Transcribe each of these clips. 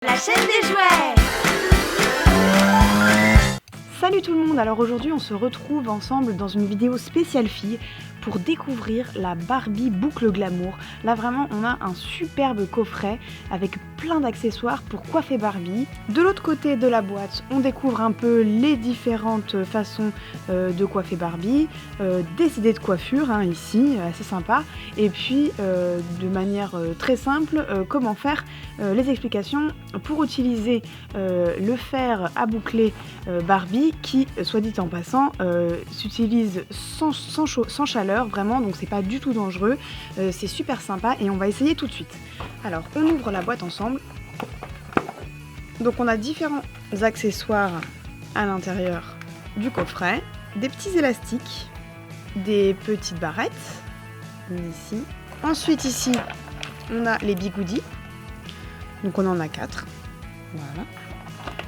La chaîne des jouets. Salut tout le monde, alors aujourd'hui on se retrouve ensemble dans une vidéo spéciale fille pour découvrir la Barbie boucle glamour. Là vraiment on a un superbe coffret avec plein d'accessoires pour coiffer Barbie. De l'autre côté de la boîte on découvre un peu les différentes façons de coiffer Barbie, des idées de coiffure ici, assez sympa, et puis de manière très simple comment faire les explications pour utiliser le fer à boucler Barbie qui, soit dit en passant, s'utilise sans chaleur vraiment, donc c'est pas du tout dangereux, c'est super sympa et on va essayer tout de suite. Alors on ouvre la boîte ensemble. Donc on a différents accessoires à l'intérieur du coffret, des petits élastiques, des petites barrettes, ici. Ensuite ici on a les bigoudis, donc on en a 4, voilà.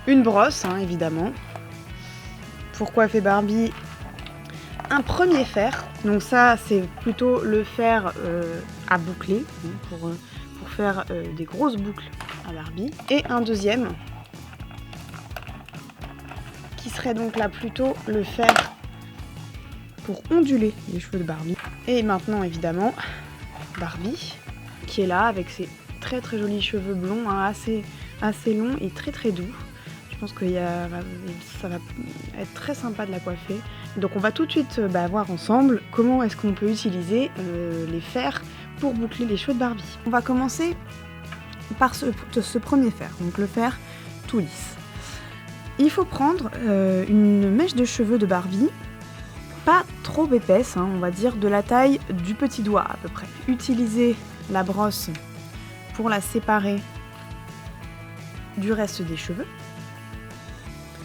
Une brosse évidemment, pour coiffer Barbie. Un premier fer, donc ça c'est plutôt le fer à boucler pour faire des grosses boucles à Barbie, et un deuxième qui serait donc là plutôt le fer pour onduler les cheveux de Barbie. Et maintenant évidemment Barbie qui est là avec ses très très jolis cheveux blonds, assez longs et très très doux. Je pense que ça va être très sympa de la coiffer. Donc on va tout de suite voir ensemble comment est-ce qu'on peut utiliser les fers pour boucler les cheveux de Barbie. On va commencer par ce premier fer, donc le fer tout lisse. Il faut prendre une mèche de cheveux de Barbie, pas trop épaisse, on va dire de la taille du petit doigt à peu près. Utilisez la brosse pour la séparer du reste des cheveux.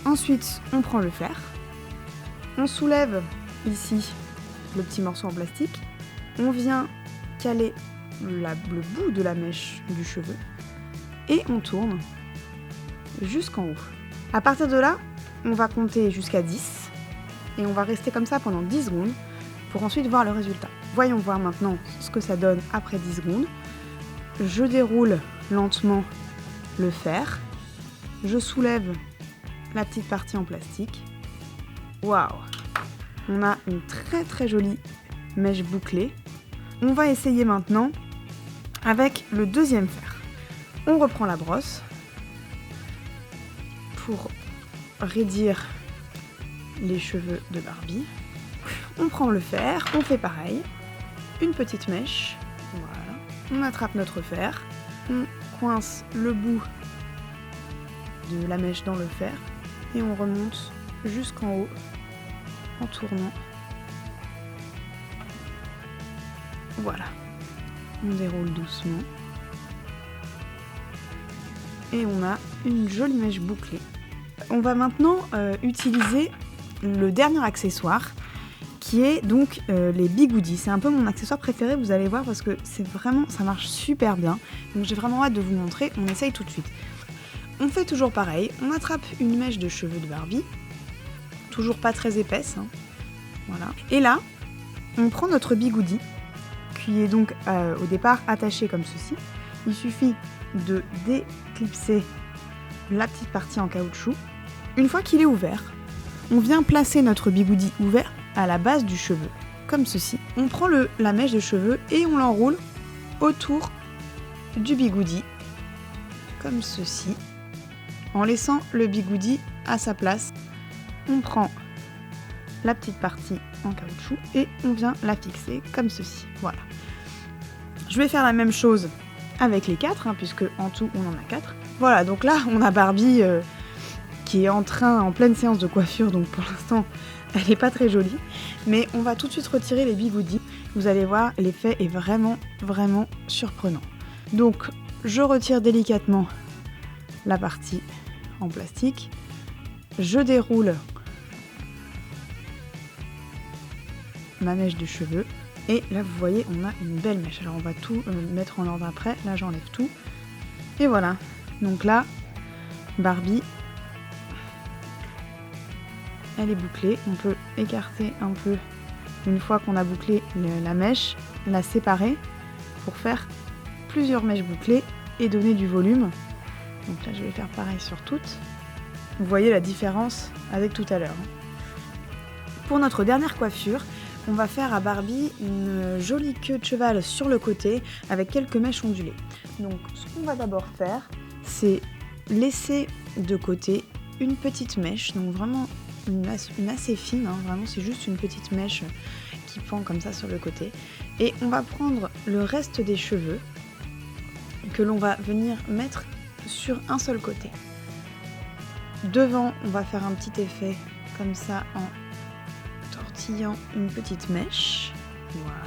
Ensuite, on prend le fer, on soulève ici le petit morceau en plastique, on vient caler le bout de la mèche du cheveu et on tourne jusqu'en haut. À partir de là, on va compter jusqu'à 10 et on va rester comme ça pendant 10 secondes pour ensuite voir le résultat. Voyons voir maintenant ce que ça donne après 10 secondes. Je déroule lentement le fer, je soulève la petite partie en plastique. Waouh! On a une très très jolie mèche bouclée. On va essayer maintenant avec le deuxième fer. On reprend la brosse pour raidir les cheveux de Barbie. On prend le fer, on fait pareil. Une petite mèche. Voilà. On attrape notre fer. On coince le bout de la mèche dans le fer. Et on remonte jusqu'en haut en tournant. Voilà. On déroule doucement. Et on a une jolie mèche bouclée. On va maintenant utiliser le dernier accessoire qui est donc les bigoudis. C'est un peu mon accessoire préféré, vous allez voir, parce que ça marche super bien. Donc j'ai vraiment hâte de vous montrer. On essaye tout de suite. On fait toujours pareil, on attrape une mèche de cheveux de Barbie, toujours pas très épaisse, voilà. Et là, on prend notre bigoudi, qui est donc au départ attaché comme ceci. Il suffit de déclipser la petite partie en caoutchouc. Une fois qu'il est ouvert, on vient placer notre bigoudi ouvert à la base du cheveu, comme ceci. On prend la mèche de cheveux et on l'enroule autour du bigoudi, comme ceci. En laissant le bigoudi à sa place, on prend la petite partie en caoutchouc et on vient la fixer comme ceci. Voilà. Je vais faire la même chose avec les 4, puisque en tout on en a 4. Voilà, donc là on a Barbie qui est en pleine séance de coiffure, donc pour l'instant elle n'est pas très jolie. Mais on va tout de suite retirer les bigoudis. Vous allez voir, l'effet est vraiment, vraiment surprenant. Donc je retire délicatement la partie en plastique, je déroule ma mèche de cheveux et là vous voyez on a une belle mèche. Alors on va tout mettre en ordre après, là j'enlève tout et voilà. Donc là Barbie elle est bouclée, on peut écarter un peu une fois qu'on a bouclé la mèche, la séparer pour faire plusieurs mèches bouclées et donner du volume Donc là je vais faire pareil sur toutes. Vous voyez la différence avec tout à l'heure. Pour notre dernière coiffure, on va faire à Barbie une jolie queue de cheval sur le côté avec quelques mèches ondulées. Donc ce qu'on va d'abord faire, c'est laisser de côté une petite mèche, donc vraiment une assez fine, hein, vraiment c'est juste une petite mèche qui pend comme ça sur le côté. Et on va prendre le reste des cheveux que l'on va venir mettre sur un seul côté. Devant, on va faire un petit effet comme ça en tortillant une petite mèche. Voilà.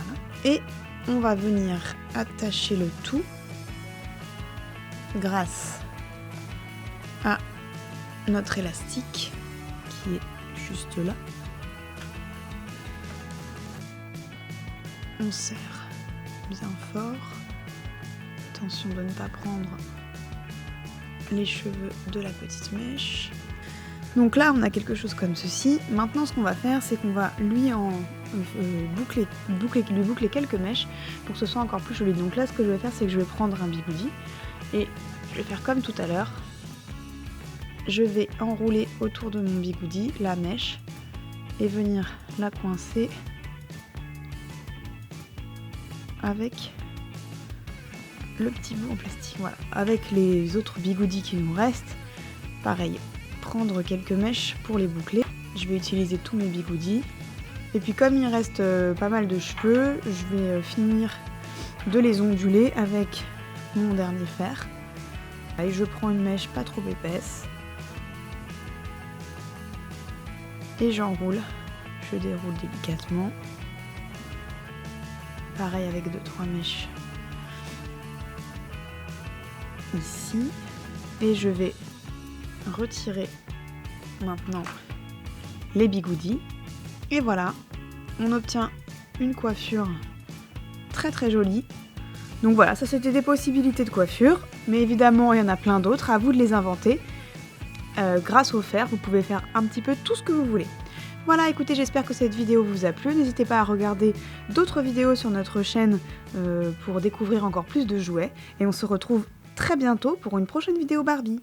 Et on va venir attacher le tout grâce à notre élastique qui est juste là. On serre bien fort. Attention de ne pas prendre les cheveux de la petite mèche. Donc là on a quelque chose comme ceci. Maintenant ce qu'on va faire, c'est qu'on va lui boucler quelques mèches pour que ce soit encore plus joli. Donc là ce que je vais faire, c'est que je vais prendre un bigoudi et je vais faire comme tout à l'heure. Je vais enrouler autour de mon bigoudi la mèche et venir la coincer avec le petit bout en plastique. Voilà. Avec les autres bigoudis qui nous restent, pareil, prendre quelques mèches pour les boucler. Je vais utiliser tous mes bigoudis. Et puis comme il reste pas mal de cheveux, je vais finir de les onduler avec mon dernier fer. Et je prends une mèche pas trop épaisse. Et j'enroule. Je déroule délicatement. Pareil avec 2-3 mèches ici. Et je vais retirer maintenant les bigoudis. Et voilà, on obtient une coiffure très très jolie. Donc voilà, ça c'était des possibilités de coiffure. Mais évidemment, il y en a plein d'autres. À vous de les inventer. Grâce au fer, vous pouvez faire un petit peu tout ce que vous voulez. Voilà, écoutez, j'espère que cette vidéo vous a plu. N'hésitez pas à regarder d'autres vidéos sur notre chaîne pour découvrir encore plus de jouets. Et on se retrouve très bientôt pour une prochaine vidéo Barbie.